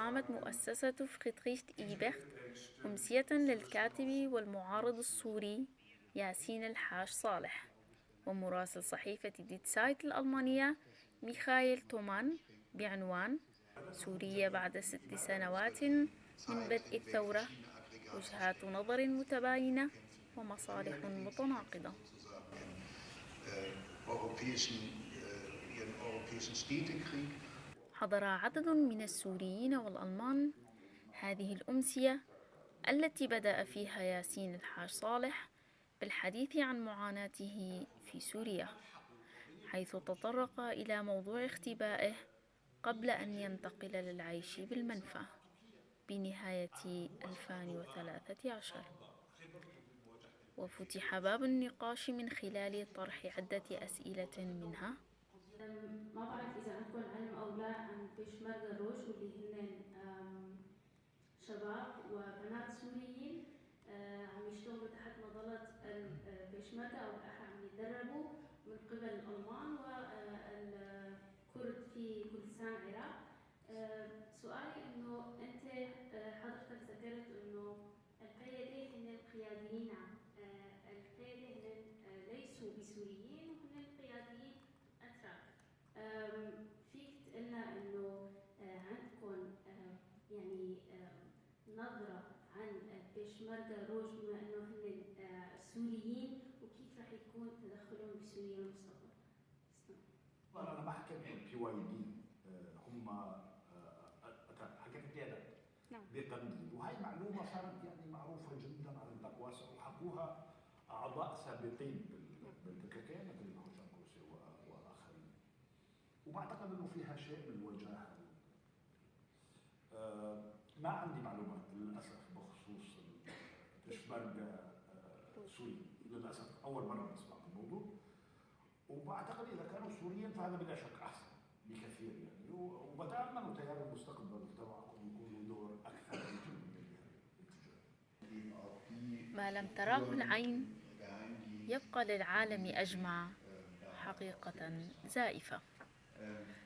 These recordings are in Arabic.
أقامت مؤسسة فريدريش إيبرت أمسية للكاتب والمعارض السوري ياسين الحاج صالح ومراسل صحيفة دي سايت الألمانية ميخائيل تومان بعنوان سوريا بعد 6 سنوات من بدء الثورة، وجهات نظر متباينة ومصالح متناقضة. حضر عدد من السوريين والألمان هذه الأمسية التي بدأ فيها ياسين الحاج صالح بالحديث عن معاناته في سوريا، حيث تطرق إلى موضوع اختبائه قبل أن ينتقل للعيش بالمنفى بنهاية 2013، وفتح باب النقاش من خلال طرح عدة أسئلة منها: ما بعرف إذا عندكم علم أو لا عن بيشمركة روج واللي هن شباب وبنات سوريين عم يشتغلوا تحت مظلة البيشمركة أو بالأحرى عم يتدربوا من قبل الألمان والكرد في كردستان العراق. سؤالي إنه أنت حضرتك ذكرت إنه القيادة هن قياديين القيادة هن ليسوا بسوريين وهن قياديين أتراك. فيك تقلنا إنه عندكم يعني نظرة عن بيشمركة روج بما إنه هن سوريين وكيف رح يكون تدخلهم بسوريا المستقبل؟ أنا بحكي عن PYD، هم حكيت قيادات بقنديل، وهي معلومة صارت يعني معروفة جدا على نطاق واسع وحكوها أعضاء سابقين بالكيان مثل هوشام كوسي وآخرين، وبعتقد إنه فيها شيء من الوجاهة. ما عندي معلومات للأسف بخصوص بيشمركة سوري، للأسف أول مرة بسمع الموضوع، وبعتقد إذا كانوا سوريين فهذا بلا شك أحسن بكثير يعني، وبتأمل تيار المستقبل تبعكم يكون له دور أكثر من ما لم تراه العين يبقى للعالم أجمع حقيقة زائفة.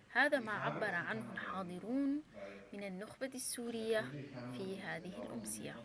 هذا ما عبر عنه الحاضرون من النخبة السورية في هذه الأمسية.